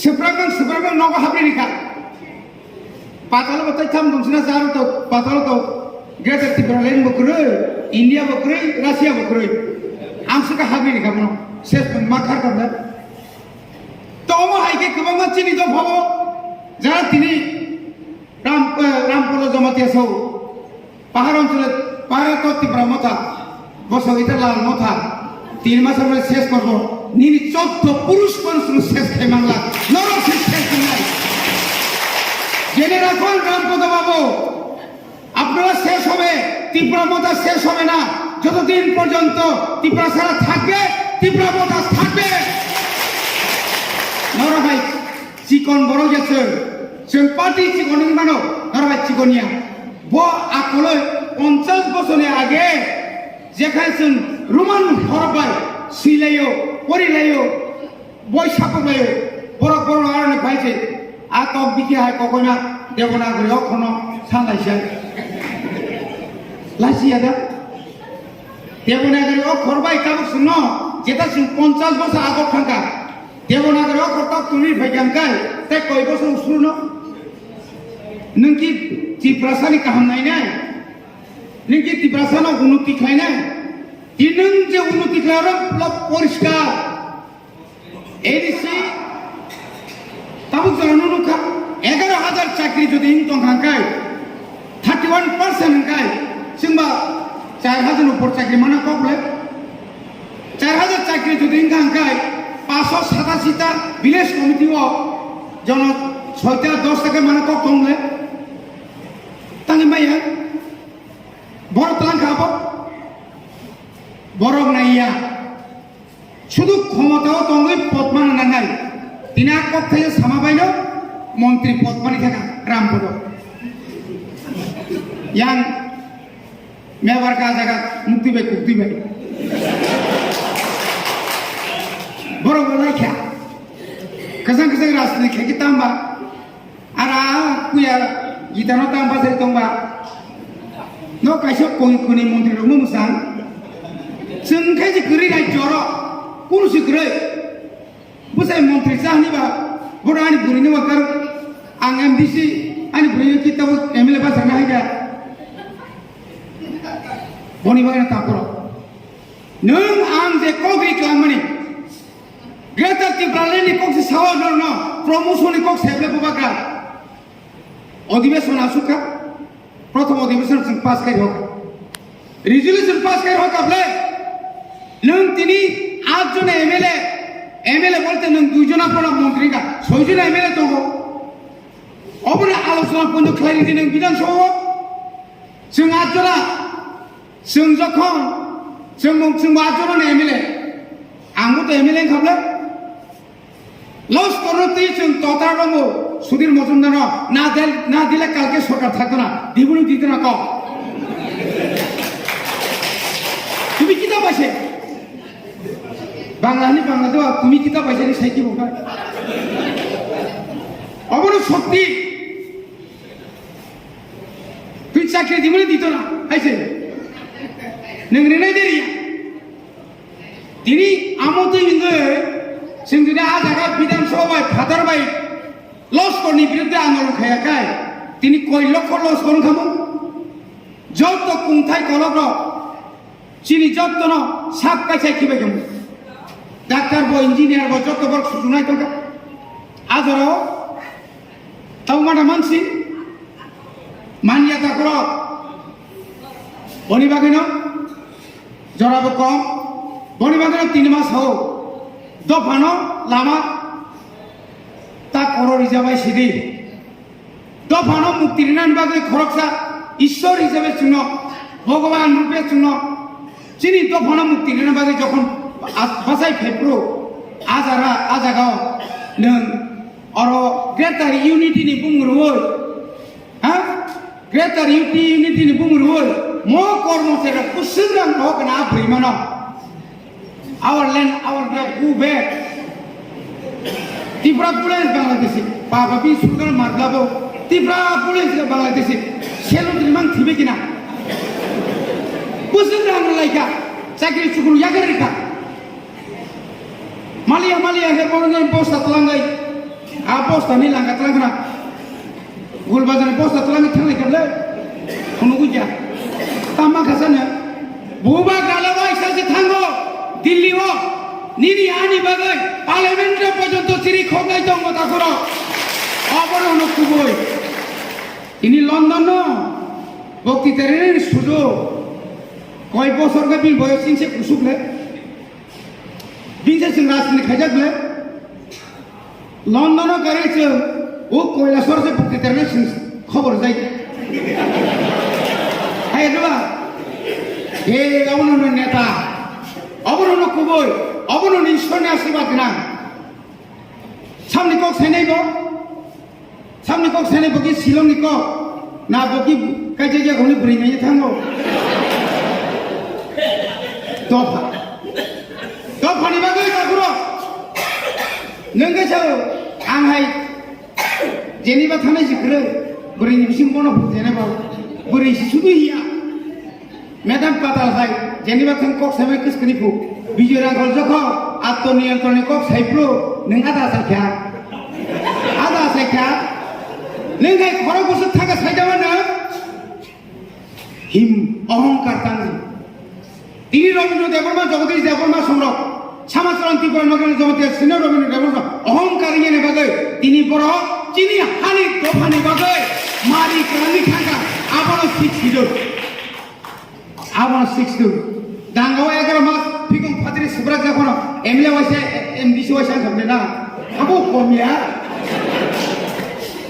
seberang nogo habri rika patalo batai tham dungsina jaru to patalo to greater Tibraland bukroi India bukroi Russia bukroi amsuka habri rika mono ses makhar kabla to omo haike kubanga chini to bhabo jara tini Rampur Jamatia সৌ পাহাড় অঞ্চলে পাহাড় তো তীব্র মথা বসো এটা লাল মথা 3 মাসের মধ্যে শেষ করবো নিনি 14 পুরুষ মানুষ শেষ খাই বাংলা নরক শেষ নাই জেনে রাখুন রামপদ বাবু আপনারা শেষ হবে তীব্র মথা শেষ হবে না যতদিন পর্যন্ত তীব্র সারা থাকবে তীব্র মথা থাকবে নরভাই চিকন বড় গেছে जों पार्टी चिकनी मानो नरबाय चिकनिया ब आखलै 50 बছরের আগে যেখানে जों রোমান হরবাই সিলাইও পরিলাইও বই সাপলাইও বড় বড় আরনে পাইছে আ তো বিকি হয় কখনা দেবনাগরী অখনো সালাইছে লাসিয়া দা দেবনাগরী অখরবাই কাবু শুনো যেটা 50 বছর আগে থাকা দেবনাগরী অখরটা তুমি ভাইগাঙ্কাই তাই কয় বছর শুনো नोंखि तिप्रासानि गाहाम नायनाय नोंखि तिप्रासानाव उन्नति खालायनाय नों जे उन्नति खालामो परिष्कार एडिसि ताबो जानो नखा 11,000 चाकरी जुदि इंतong हांखाय 31% हांखाय जोंबा 4,000 ऊपर चाकरी माना कबले 4,000 चाकरी जुदि हांखाय 587 टा विलेज कमिटिव जन 6টা 10 টাকা माना कब दंले tangi maya borok telang kabo borok na iya শুধু ক্ষমতাও তঙ্গই পদ্মান নাঙ্গাই তিনা কক থেকে সামাবাইল মন্ত্রী পদ্মানি থাকা রামপদ yang মেবার কা জায়গা মুক্তি বে borok লাইখা kesan রাজনীতি খেকি তাম্বা ara kuya gitano tambah dari tomba no kaisok kuni menteri rumah musang sengkai si kiri gai jorok kuno si kiri busai menteri sah ni ba borani buri ni wakar ang MDC ani buri kita bu MLA pasar na higa boni bagana takuro nung ang je kogri klamani Greater Tibraland ni kok si sawa no promotion ni kok seble bubaka अधिवेशन आसुका प्रथम अधिवेशन जों पास खाइ होक resolution pass खाइ होक आपले नों तिनी 8 জন एमएलए বলতে नों 2 জন আপনা মন্ত্রী কা 6 জন एमएलए দङ অবনে আলোচনা বন্ধ খাইনি দিন বিধানসভা जों 8 জনা जों যখন जों 8 জন एमएलए आंबो तो एमएलए खाबले লস করতে जों তথা দङ সুধীর মজুমদার না দিলে কালকে সরকার থাকতো না দিবনি দিতে না কম তুমি কিতা পাইছে বাংলানি বাংলা দেওয়া তুমি কিতা পাইছে সেই কি বলবা অবশ্য সত্যি তুই চাকরি দিবনি দিত না আইছে নংরে দেরি তিনি আমতো ইন্দে जों जुदि आ जागा বিধানসভায় ফাদারবাই লস্করনি বিরুদ্ধে আন্দোলন খায়াকায় তিনি কয় লক্ষ লস্কর খামো যত কুংথাই কলব্র চিনি যত্ন সাপ কাছে কিবে গেম ডাক্তার বো ইঞ্জিনিয়ার বো যত বড় সুনাই টকা আজরাও তাও মাটা মানসি মানিয়া তাকর বনি বাগিনো জরাবো কম বনি বাগিনো 3 মাস হোক দফানো লামা তা করো রিজাবাই সিদি দফানো মুক্তির নান বাগে খরকসা ঈশ্বর হিসেবে শুনো ভগবান রূপে শুনো চিনি দফানো মুক্তির নান বাগে যখন ভাষাই ফেপ্রো আজাগাও নং অর গ্রেটার ইউনিটি নি বুংরুই হ্যাঁ গ্রেটার ইউনিটি নি বুংরুই মো কর্মচারী কুসুরাং হোক না আব্রিমানো our land, our blood, go back. Tibra police Bangladeshi, Papa Bi Sugar Marlabo, Tibra police Bangladeshi, Shelo Dimang Tibekina. Pusuran Laika, Sakri Sukuru Yagarika. Malia Hebron and Post at Langai, posta ni langkat lang na. Gul bazar posta lang thangai kan le. Kunu guja. Tama khasana. Buba galawa isa se thango. Delhi ho. Nini ani bagai. Parliament re porjonto siri khogai jong mata koro. Oboron kuboi. Ini London no. Bokti terenin sujo. Koi bosor ka bil boyo sin se kusuk le. Bin se sin ras ne khajak le. London no करे च वो कोयलासोर से बक्ति तेरे खबर जाए है ना ये अवनों नेता अवनों कुबोई अवनों ईश्वर ने आशीर्वाद दिना सामने को सेने बगी सिलों निको ना बगी कई जगह हमने बुरी नहीं थांगो दफा नहीं बागे काकुरो नंगे चलो आंहाय जेनेबा थानाय जिखरो बुरैनि बिसिं बनफ जेनेबा बुरै सिसुबो हिया मेदाम पाताल हाय जेनेबा थां कक सामे किसकनि फु बिजरा गल जख आत्मनियंत्रण कक साइप्रो नों आदा साइख्या नों हाय खर गुसु थागा साइदाबानो हिम अहंकार तांनि तिनि रवीन्द्र देबर्मा जगदीश देबर्मा संरक समाजक्रांति नगर जमते सिनो रवीन्द्र देबर्मा अहंकार ये बागै तिनि बर चिनि हानि दफानि बागै मारि क्रांति थांगा आबानो सिक्सदो दांगाव 11 मास फिगं फाद्रि सुब्रा जाखनो एमएलए वासे एमडीसी वासे हमने ना आबो कमिया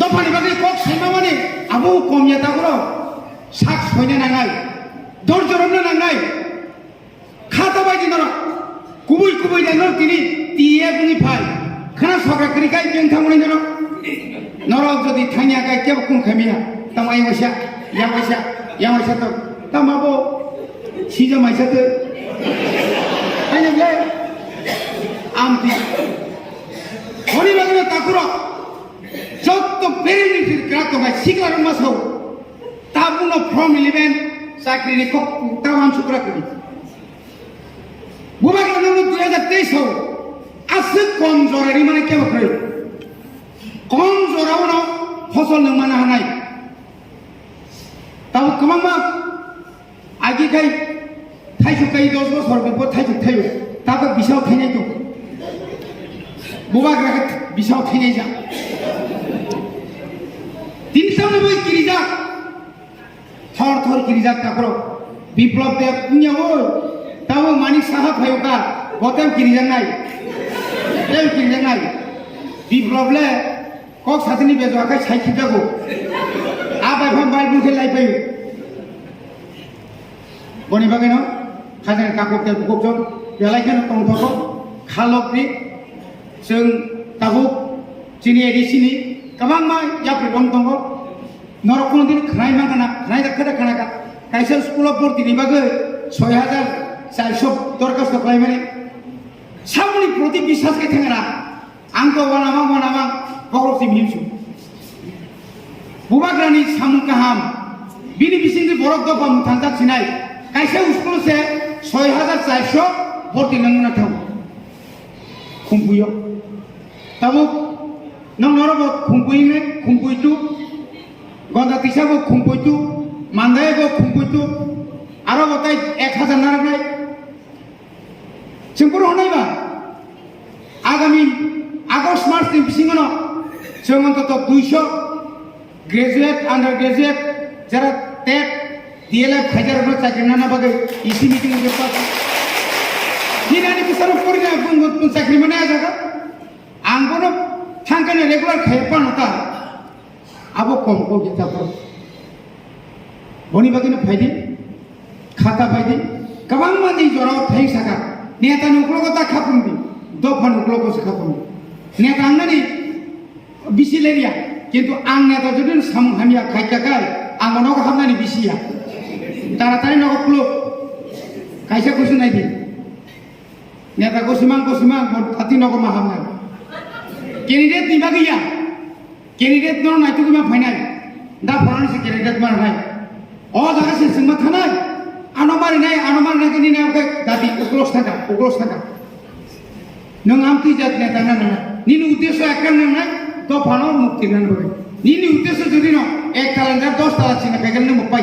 दफानि बागै कक सैमामानि आबो कमिया तागरो साख सयने नांगाय दरजरनो नांगाय खाता बायदि नर कुबै देनो तिनि टिए बुनि फाय खाना सग्रा करिकाय बें थांमोनि नर नरक जदि थांनिया गाय केब कुम खामिया तमाय वासा तो तमाबो सिजा माइसा तो आइनले आमति हरि बागनो ताकुरो जत्तो पेरिनिति ग्रातो गाय सिगलार मासौ ताबुनो फ्रम 11 साख्रिनि कक तावान सुक्रा करि बुबा के नंबर 2023 हो आसे कम जरारि माने के बखरै कम जराव न फसल नों माना हानाय ताव कमामा आगि गाय थाइसु गाय 10 बছর बेबो थाइसु थायो ताबो बिसाव थाइनाय दं बुबा ग्राके बिसाव थाइनाय जा तीन सामने बय किरिजा थर किरिजा ताकरो विप्लव देव पुण्यावो ताऊ मानिक साहब भाइयों गौतम किरिजंगाई विप्लवले कक साथनी बेजवाका साइखि जागो आ बायफाम बायबुल के लाइफाय बनि बागैनो खाजन काकक तेल बुकजन बेलायखन तंथको खालकनि जों ताबुक जिनि एडिसिनि गोबां मा याफ्रि दं नरकन दिन खनाय मांगाना खनाय दाखा खानाका कायसा स्कुलाव भर्तिनि बागै 6400 दरखास्त खालामनानै सामनि प्रति बिसास के थांगना आंखौ वानामा बरफसि मिमसु बुबाग्रानि साम काहाम बिनि बिसिंनि बरफ दफा मुथांजा सिनाय कायसा स्कुल से 6400 भर्ति नंगना थाव खुंपुयो ताबो नंग नरबो खुंपुइतु गंदा तिसाबो खुंपुइतु मानदायबो खुंपुइतु आरो बताय 1000 नारनाय जोंफोर हनायबा आगामी आगस्ट मार्च नि बिसिङनो जों अन्तत 200 ग्रेजुएट अंडर ग्रेजुएट जरा टेट डीएलएड खायजारनो चाकरि नाना बागै इसी मीटिंग के पास दिनानि बिसोर फरिना बुंगो चाकरि माने आजागा आंबोनो थांखाने रेगुलार खायपानता आबो कम को गिताफोर बनि बागैनो फायदि खाता फायदि गोबां मानसि जराव थाइ सागा नेता नुक्लगता खापुंदि दफा नुक्लगसो खापुंदि नेता आंनानि बिसिलेरिया किन्तु आं नेता जुदि सामहामिया खायकाकाय आंनाव हाबनानि बिसिया तारातारि नगक्लु कायसा कुसु नायदि नेता कुसिमां थाति नगमा हाबनाय कैंडिडेट निबा गैया कैंडिडेट न नायतुगिमा फायनाय दा फरानसि कैंडिडेट मारनाय अ जागासे जोंमा थानाय आनमारिनाय नि नामखौ दाबि उग्लस थाका नों आमति जात नेता ना निनु उद्देश्य एकन नंनाय দফানো মুক্তি গান করে নিনি উদ্দেশ্য যদি ন 1 তালা 10 তালা চিনা পেগেল মুখ পাই